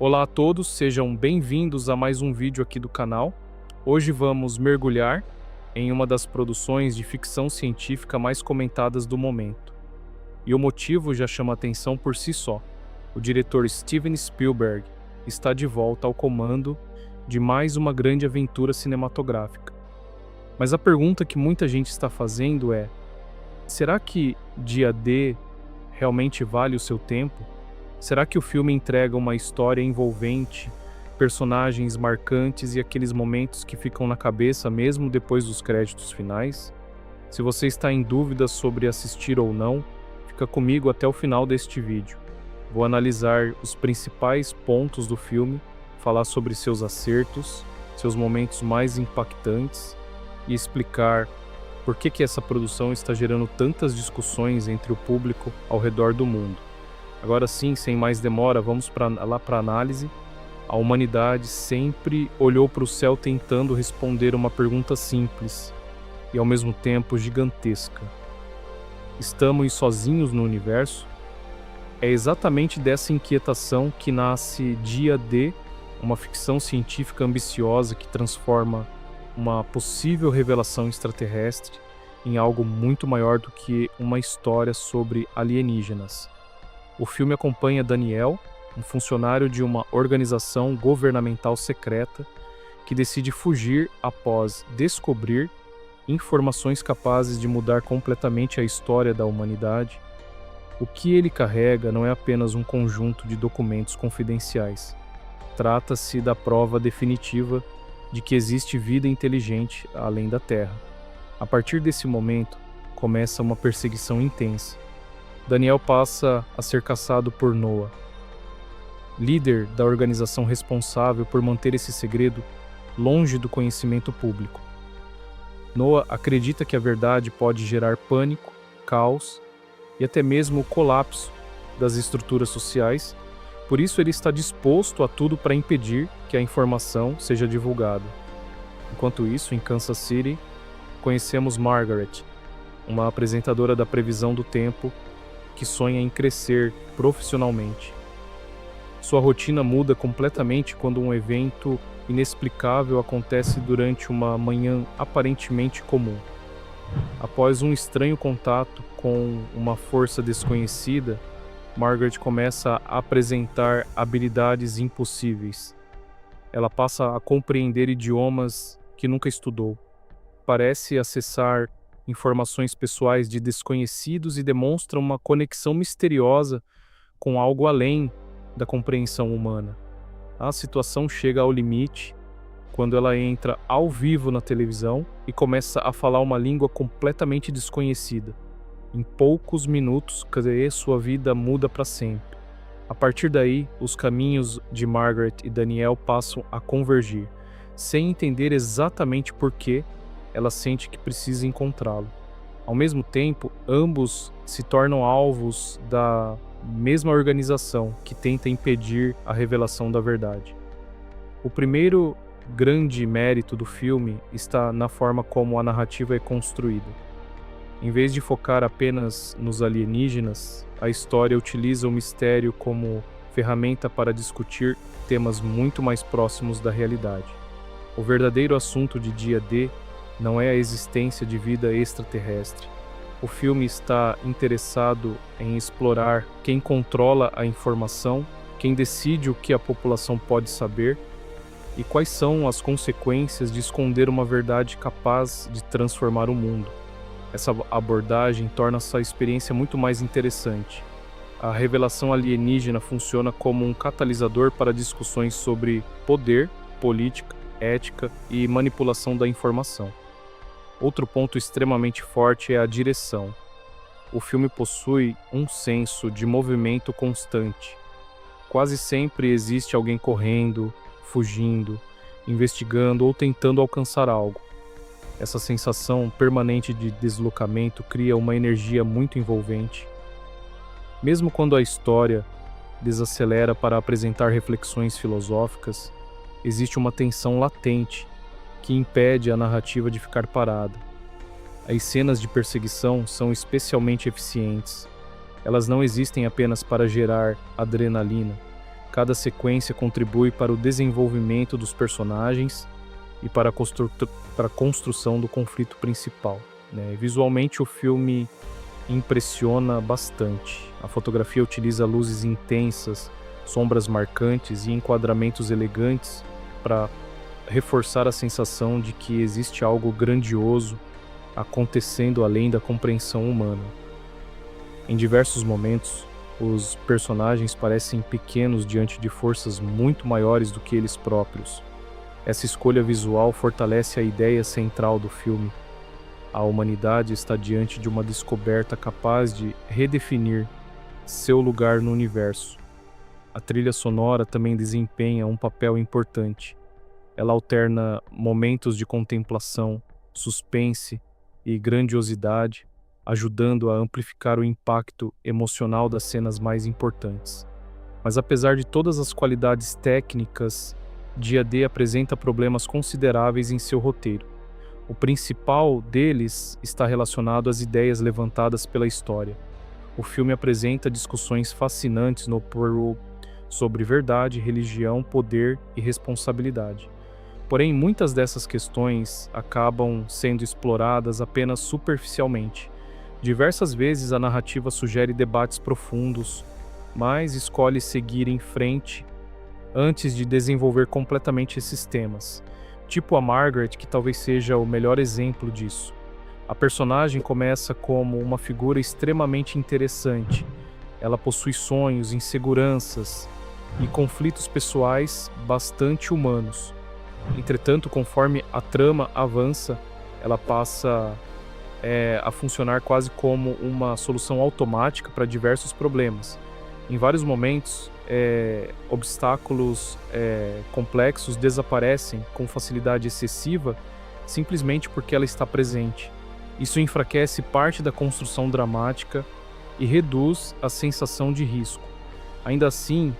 Olá a todos, sejam bem-vindos a mais um vídeo aqui do canal. Hoje vamos mergulhar em uma das produções de ficção científica mais comentadas do momento. E o motivo já chama atenção por si só. O diretor Steven Spielberg está de volta ao comando de mais uma grande aventura cinematográfica. Mas a pergunta que muita gente está fazendo é: será que Dia D realmente vale o seu tempo? Será que o filme entrega uma história envolvente, personagens marcantes e aqueles momentos que ficam na cabeça mesmo depois dos créditos finais? Se você está em dúvida sobre assistir ou não, fica comigo até o final deste vídeo. Vou analisar os principais pontos do filme, falar sobre seus acertos, seus momentos mais impactantes e explicar por que essa produção está gerando tantas discussões entre o público ao redor do mundo. Agora sim, sem mais demora, vamos lá para a análise. A humanidade sempre olhou para o céu tentando responder uma pergunta simples e ao mesmo tempo gigantesca. Estamos sozinhos no universo? É exatamente dessa inquietação que nasce Dia D, uma ficção científica ambiciosa que transforma uma possível revelação extraterrestre em algo muito maior do que uma história sobre alienígenas. O filme acompanha Daniel, um funcionário de uma organização governamental secreta que decide fugir após descobrir informações capazes de mudar completamente a história da humanidade. O que ele carrega não é apenas um conjunto de documentos confidenciais. Trata-se da prova definitiva de que existe vida inteligente além da Terra. A partir desse momento, começa uma perseguição intensa. Daniel passa a ser caçado por Noah, líder da organização responsável por manter esse segredo longe do conhecimento público. Noah acredita que a verdade pode gerar pânico, caos e até mesmo o colapso das estruturas sociais, por isso ele está disposto a tudo para impedir que a informação seja divulgada. Enquanto isso, em Kansas City, conhecemos Margaret, uma apresentadora da previsão do tempo que sonha em crescer profissionalmente. Sua rotina muda completamente quando um evento inexplicável acontece durante uma manhã aparentemente comum. Após um estranho contato com uma força desconhecida, Margaret começa a apresentar habilidades impossíveis. Ela passa a compreender idiomas que nunca estudou. Parece acessar informações pessoais de desconhecidos e demonstra uma conexão misteriosa com algo além da compreensão humana. A situação chega ao limite quando ela entra ao vivo na televisão e começa a falar uma língua completamente desconhecida. Em poucos minutos, sua vida muda para sempre. A partir daí, os caminhos de Margaret e Daniel passam a convergir, sem entender exatamente por que ela sente que precisa encontrá-lo. Ao mesmo tempo, ambos se tornam alvos da mesma organização que tenta impedir a revelação da verdade. O primeiro grande mérito do filme está na forma como a narrativa é construída. Em vez de focar apenas nos alienígenas, a história utiliza o mistério como ferramenta para discutir temas muito mais próximos da realidade. O verdadeiro assunto de Dia D não é a existência de vida extraterrestre. O filme está interessado em explorar quem controla a informação, quem decide o que a população pode saber e quais são as consequências de esconder uma verdade capaz de transformar o mundo. Essa abordagem torna essa experiência muito mais interessante. A revelação alienígena funciona como um catalisador para discussões sobre poder, política, ética e manipulação da informação. Outro ponto extremamente forte é a direção. O filme possui um senso de movimento constante. Quase sempre existe alguém correndo, fugindo, investigando ou tentando alcançar algo. Essa sensação permanente de deslocamento cria uma energia muito envolvente. Mesmo quando a história desacelera para apresentar reflexões filosóficas, existe uma tensão latente que impede a narrativa de ficar parada. As cenas de perseguição são especialmente eficientes. Elas não existem apenas para gerar adrenalina, Cada sequência contribui para o desenvolvimento dos personagens e para a construção do conflito principal, né? Visualmente, o filme impressiona bastante. A fotografia utiliza luzes intensas, sombras marcantes e enquadramentos elegantes para reforçar a sensação de que existe algo grandioso acontecendo além da compreensão humana. Em diversos momentos, os personagens parecem pequenos diante de forças muito maiores do que eles próprios. Essa escolha visual fortalece a ideia central do filme. A humanidade está diante de uma descoberta capaz de redefinir seu lugar no universo. A trilha sonora também desempenha um papel importante. Ela alterna momentos de contemplação, suspense e grandiosidade, ajudando a amplificar o impacto emocional das cenas mais importantes. Mas apesar de todas as qualidades técnicas, Dia D apresenta problemas consideráveis em seu roteiro. O principal deles está relacionado às ideias levantadas pela história. O filme apresenta discussões fascinantes sobre verdade, religião, poder e responsabilidade. Porém, muitas dessas questões acabam sendo exploradas apenas superficialmente. Diversas vezes a narrativa sugere debates profundos, mas escolhe seguir em frente antes de desenvolver completamente esses temas. Tipo a Margaret, que talvez seja o melhor exemplo disso. A personagem começa como uma figura extremamente interessante. Ela possui sonhos, inseguranças e conflitos pessoais bastante humanos. Entretanto, conforme a trama avança, ela passa a funcionar quase como uma solução automática para diversos problemas. Em vários momentos, obstáculos complexos desaparecem com facilidade excessiva simplesmente porque ela está presente. Isso enfraquece parte da construção dramática e reduz a sensação de risco. Ainda assim,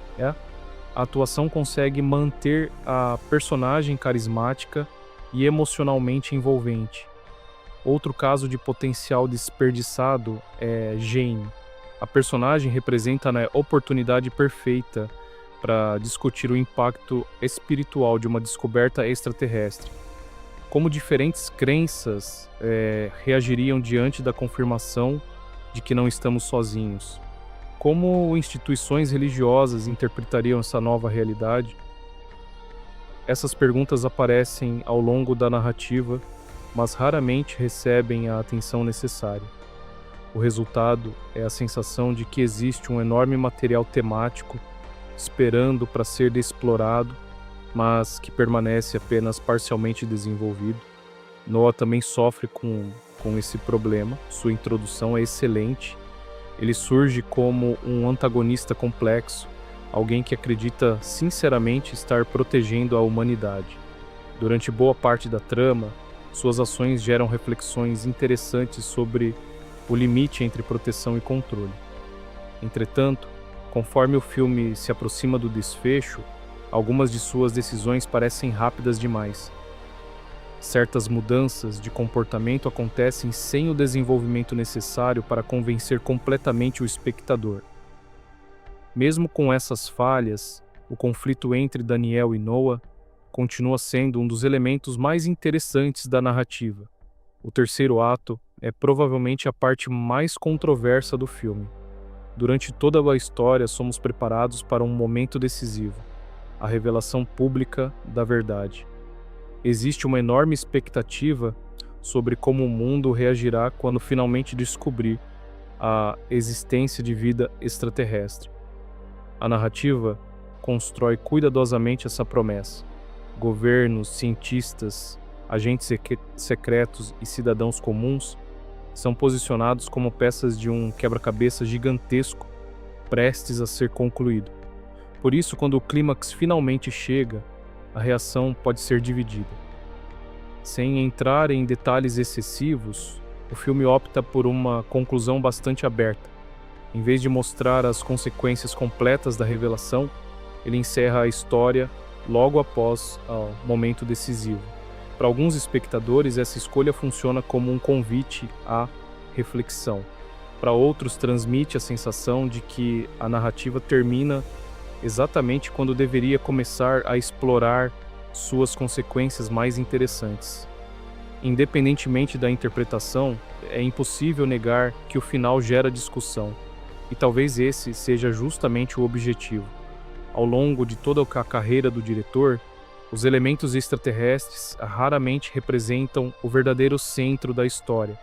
a atuação consegue manter a personagem carismática e emocionalmente envolvente. Outro caso de potencial desperdiçado é Jane. A personagem representa a oportunidade perfeita para discutir o impacto espiritual de uma descoberta extraterrestre. Como diferentes crenças reagiriam diante da confirmação de que não estamos sozinhos? Como instituições religiosas interpretariam essa nova realidade? Essas perguntas aparecem ao longo da narrativa, mas raramente recebem a atenção necessária. O resultado é a sensação de que existe um enorme material temático esperando para ser explorado, mas que permanece apenas parcialmente desenvolvido. Noah também sofre com esse problema. Sua introdução é excelente. Ele surge como um antagonista complexo, alguém que acredita sinceramente estar protegendo a humanidade. Durante boa parte da trama, suas ações geram reflexões interessantes sobre o limite entre proteção e controle. Entretanto, conforme o filme se aproxima do desfecho, algumas de suas decisões parecem rápidas demais. Certas mudanças de comportamento acontecem sem o desenvolvimento necessário para convencer completamente o espectador. Mesmo com essas falhas, o conflito entre Daniel e Noah continua sendo um dos elementos mais interessantes da narrativa. O terceiro ato é provavelmente a parte mais controversa do filme. Durante toda a história, somos preparados para um momento decisivo, a revelação pública da verdade. Existe uma enorme expectativa sobre como o mundo reagirá quando finalmente descobrir a existência de vida extraterrestre. A narrativa constrói cuidadosamente essa promessa. Governos, cientistas, agentes secretos e cidadãos comuns são posicionados como peças de um quebra-cabeça gigantesco prestes a ser concluído. Por isso, quando o clímax finalmente chega, a reação pode ser dividida. Sem entrar em detalhes excessivos, o filme opta por uma conclusão bastante aberta. Em vez de mostrar as consequências completas da revelação, ele encerra a história logo após o momento decisivo. Para alguns espectadores, essa escolha funciona como um convite à reflexão. Para outros, transmite a sensação de que a narrativa termina exatamente quando deveria começar a explorar suas consequências mais interessantes. Independentemente da interpretação, é impossível negar que o final gera discussão, e talvez esse seja justamente o objetivo. Ao longo de toda a carreira do diretor, os elementos extraterrestres raramente representam o verdadeiro centro da história.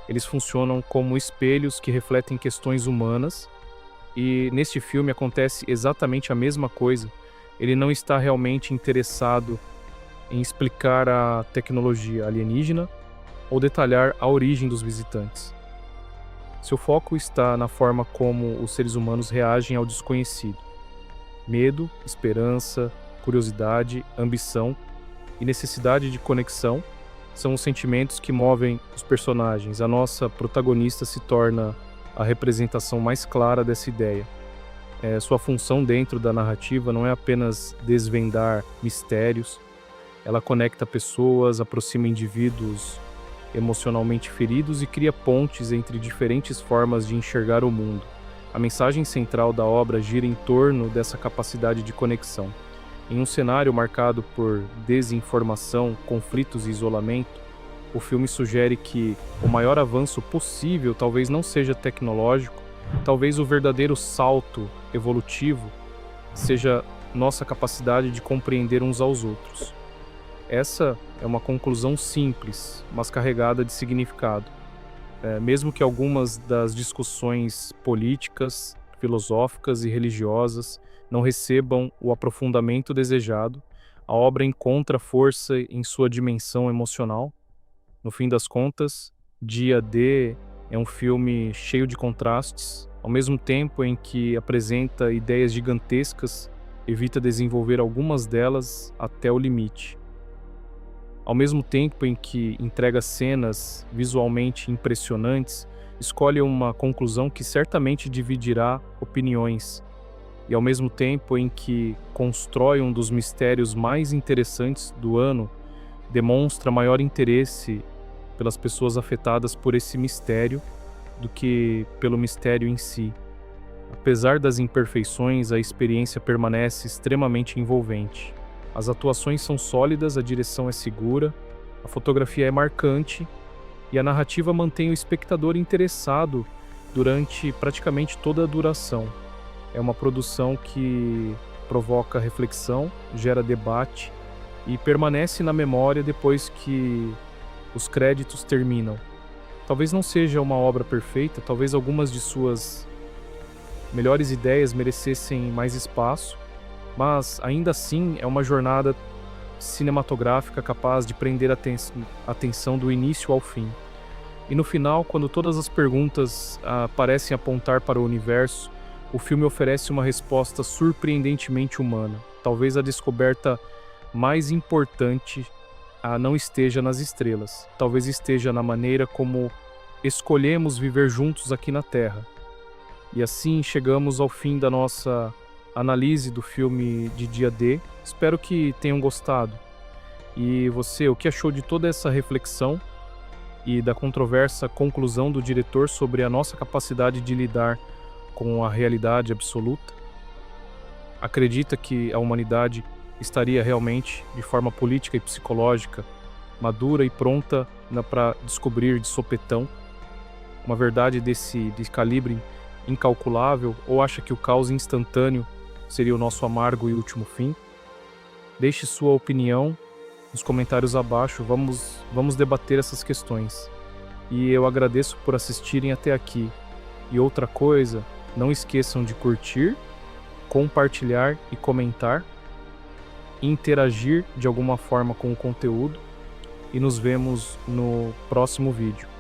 Eles funcionam como espelhos que refletem questões humanas, e neste filme acontece exatamente a mesma coisa. Ele não está realmente interessado em explicar a tecnologia alienígena ou detalhar a origem dos visitantes. Seu foco está na forma como os seres humanos reagem ao desconhecido. Medo, esperança, curiosidade, ambição e necessidade de conexão são os sentimentos que movem os personagens. A nossa protagonista se torna a representação mais clara dessa ideia. Sua função dentro da narrativa não é apenas desvendar mistérios, ela conecta pessoas, aproxima indivíduos emocionalmente feridos e cria pontes entre diferentes formas de enxergar o mundo. A mensagem central da obra gira em torno dessa capacidade de conexão. Em um cenário marcado por desinformação, conflitos e isolamento, o filme sugere que o maior avanço possível talvez não seja tecnológico, talvez o verdadeiro salto evolutivo seja nossa capacidade de compreender uns aos outros. Essa é uma conclusão simples, mas carregada de significado. Mesmo que algumas das discussões políticas, filosóficas e religiosas não recebam o aprofundamento desejado, a obra encontra força em sua dimensão emocional. No fim das contas, Dia D é um filme cheio de contrastes, ao mesmo tempo em que apresenta ideias gigantescas, evita desenvolver algumas delas até o limite. Ao mesmo tempo em que entrega cenas visualmente impressionantes, escolhe uma conclusão que certamente dividirá opiniões, e ao mesmo tempo em que constrói um dos mistérios mais interessantes do ano, demonstra maior interesse pelas pessoas afetadas por esse mistério do que pelo mistério em si. Apesar das imperfeições, a experiência permanece extremamente envolvente. As atuações são sólidas, a direção é segura, a fotografia é marcante e a narrativa mantém o espectador interessado durante praticamente toda a duração. É uma produção que provoca reflexão, gera debate e permanece na memória depois que os créditos terminam. Talvez não seja uma obra perfeita, talvez algumas de suas melhores ideias merecessem mais espaço, mas ainda assim é uma jornada cinematográfica capaz de prender a atenção do início ao fim. E no final, quando todas as perguntas parecem apontar para o universo, o filme oferece uma resposta surpreendentemente humana. Talvez a descoberta mais importante não esteja nas estrelas, talvez esteja na maneira como escolhemos viver juntos aqui na Terra. E assim chegamos ao fim da nossa análise do filme de Dia D. Espero que tenham gostado. E você, o que achou de toda essa reflexão e da controversa conclusão do diretor sobre a nossa capacidade de lidar com a realidade absoluta? Acredita que a humanidade estaria realmente, de forma política e psicológica, madura e pronta para descobrir de sopetão uma verdade de calibre incalculável, ou acha que o caos instantâneo seria o nosso amargo e último fim? Deixe sua opinião nos comentários abaixo, vamos debater essas questões. E eu agradeço por assistirem até aqui. E outra coisa, não esqueçam de curtir, compartilhar e comentar, interagir de alguma forma com o conteúdo, e nos vemos no próximo vídeo.